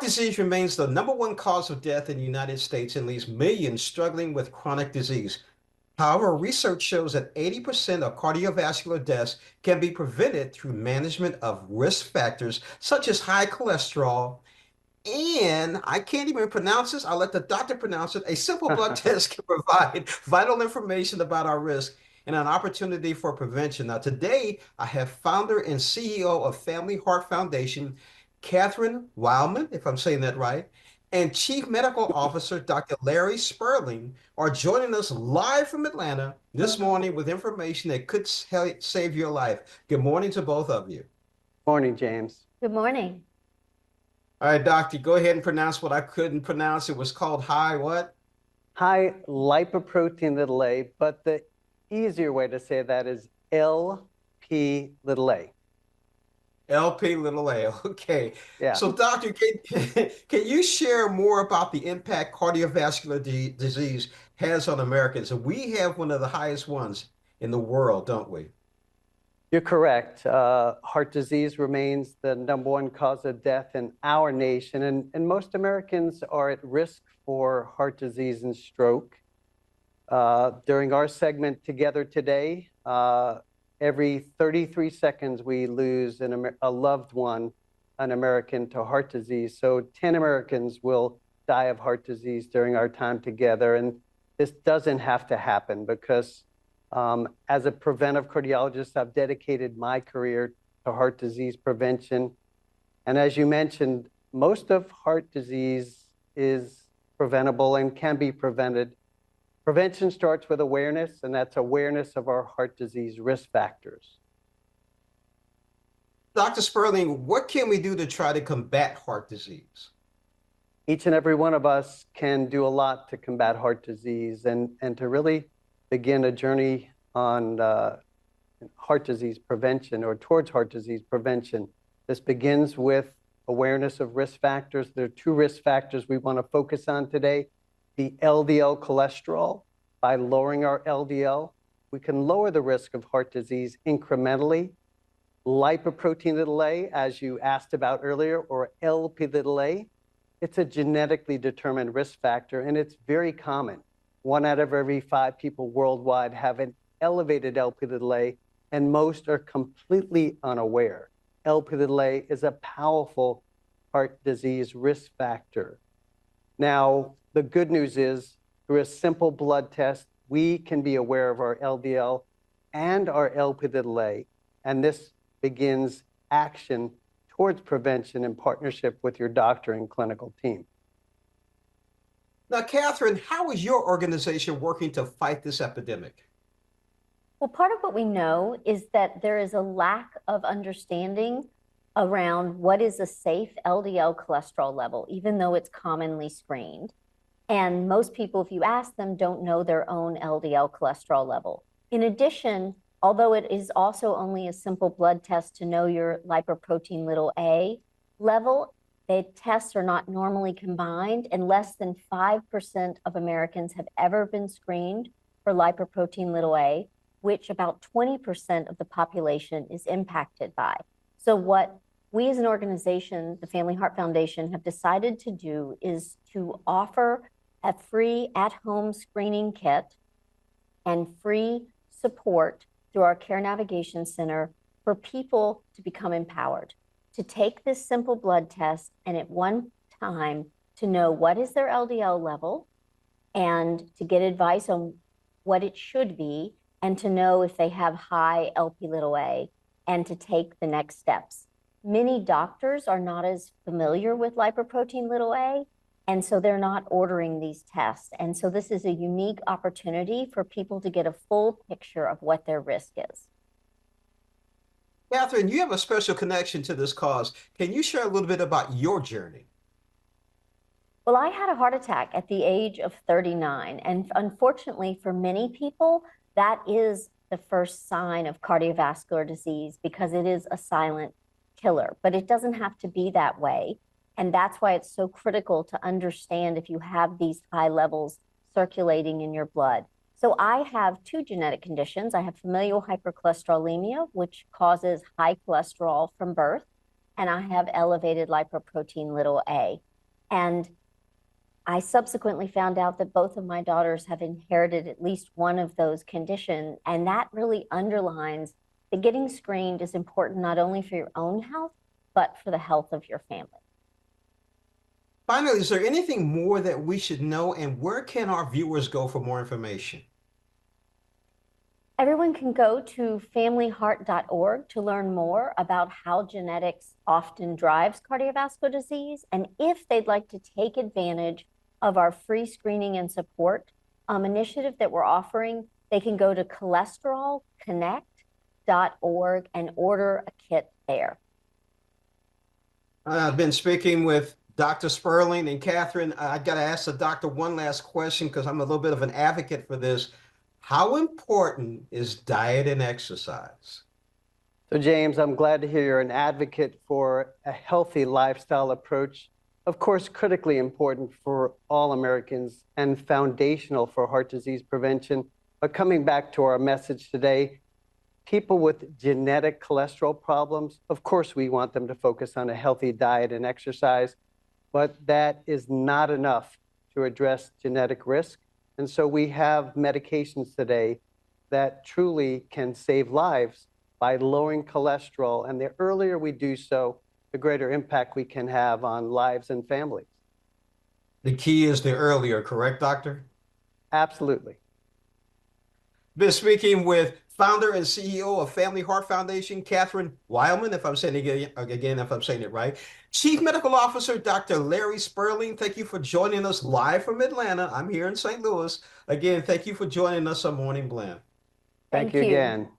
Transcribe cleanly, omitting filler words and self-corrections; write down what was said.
disease remains the #1 cause of death in the United States and leaves millions struggling with chronic disease. However, research shows that 80% of cardiovascular deaths can be prevented through management of risk factors such as high cholesterol. And I can't even pronounce this. I'll let the doctor pronounce it. A simple blood test can provide vital information about our risk and an opportunity for prevention. Now, today, I have founder and CEO of Family Heart Foundation, Catherine Wildman, if I'm saying that right, and Chief Medical Officer, Dr. Larry Sperling, are joining us live from Atlanta this morning with information that could save your life. Good morning to both of you. Morning, James. Good morning. All right, doctor, go ahead and pronounce what I couldn't pronounce. It was called high what? High lipoprotein little a, but the easier way to say that is LP little a. LP little a, okay. Yeah. So doctor, can you share more about the impact cardiovascular disease has on Americans? And we have one of the highest ones in the world, don't we? You're correct. Heart disease remains the #1 cause of death in our nation, and most Americans are at risk for heart disease and stroke. During our segment together today, every 33 seconds we lose a loved one, an American, to heart disease. So 10 Americans will die of heart disease during our time together, and this doesn't have to happen because as a preventive cardiologist, I've dedicated my career to heart disease prevention. And as you mentioned, most of heart disease is preventable and can be prevented. Prevention starts with awareness, and that's awareness of our heart disease risk factors. Dr. Sperling, what can we do to try to combat heart disease? Each and every one of us can do a lot to combat heart disease and to really begin a journey on heart disease prevention or towards heart disease prevention. This begins with awareness of risk factors. There are 2 risk factors we want to focus on today. The LDL cholesterol. By lowering our LDL, we can lower the risk of heart disease incrementally. Lipoprotein little a, as you asked about earlier, or LP little a, it's a genetically determined risk factor, and it's very common. 1 out of every 5 people worldwide have an elevated LP little a, and most are completely unaware. LP little a is a powerful heart disease risk factor. Now, the good news is, through a simple blood test, we can be aware of our LDL and our LP little a, and this begins action towards prevention in partnership with your doctor and clinical team. Now, Catherine, how is your organization working to fight this epidemic? Well, part of what we know is that there is a lack of understanding around what is a safe LDL cholesterol level, even though it's commonly screened. And most people, if you ask them, don't know their own LDL cholesterol level. In addition, although it is also only a simple blood test to know your lipoprotein little a level, the tests are not normally combined, and less than 5% of Americans have ever been screened for lipoprotein little a, which about 20% of the population is impacted by. So what we as an organization, the Family Heart Foundation, have decided to do is to offer a free at-home screening kit and free support through our Care Navigation Center for people to become empowered, to take this simple blood test and at one time to know what is their LDL level and to get advice on what it should be and to know if they have high LP little a and to take the next steps. Many doctors are not as familiar with lipoprotein little a, and so they're not ordering these tests. And so this is a unique opportunity for people to get a full picture of what their risk is. Catherine, you have a special connection to this cause. Can you share a little bit about your journey? Well, I had a heart attack at the age of 39. And unfortunately, for many people, that is the first sign of cardiovascular disease because it is a silent killer. But it doesn't have to be that way. And that's why it's so critical to understand if you have these high levels circulating in your blood. So I have 2 genetic conditions. I have familial hypercholesterolemia, which causes high cholesterol from birth, and I have elevated lipoprotein little a. And I subsequently found out that both of my daughters have inherited at least one of those conditions. And that really underlines that getting screened is important not only for your own health, but for the health of your family. Finally, is there anything more that we should know, and where can our viewers go for more information? Everyone can go to familyheart.org to learn more about how genetics often drives cardiovascular disease. And if they'd like to take advantage of our free screening and support initiative that we're offering, they can go to cholesterolconnect.org and order a kit there. I've been speaking with Dr. Sperling and Catherine. I got to ask the doctor one last question because I'm a little bit of an advocate for this. How important is diet and exercise? So James, I'm glad to hear you're an advocate for a healthy lifestyle approach. Of course, critically important for all Americans and foundational for heart disease prevention. But coming back to our message today, people with genetic cholesterol problems, of course, we want them to focus on a healthy diet and exercise, but that is not enough to address genetic risk. And so we have medications today that truly can save lives by lowering cholesterol. And the earlier we do so, the greater impact we can have on lives and families. The key is the earlier, correct, doctor? Absolutely. Been speaking with founder and CEO of Family Heart Foundation, Catherine Wildman, if I'm saying it again, if I'm saying it right. Chief Medical Officer, Dr. Larry Sperling, thank you for joining us live from Atlanta. I'm here in St. Louis. Again, thank you for joining us on Morning Blend. Thank you again.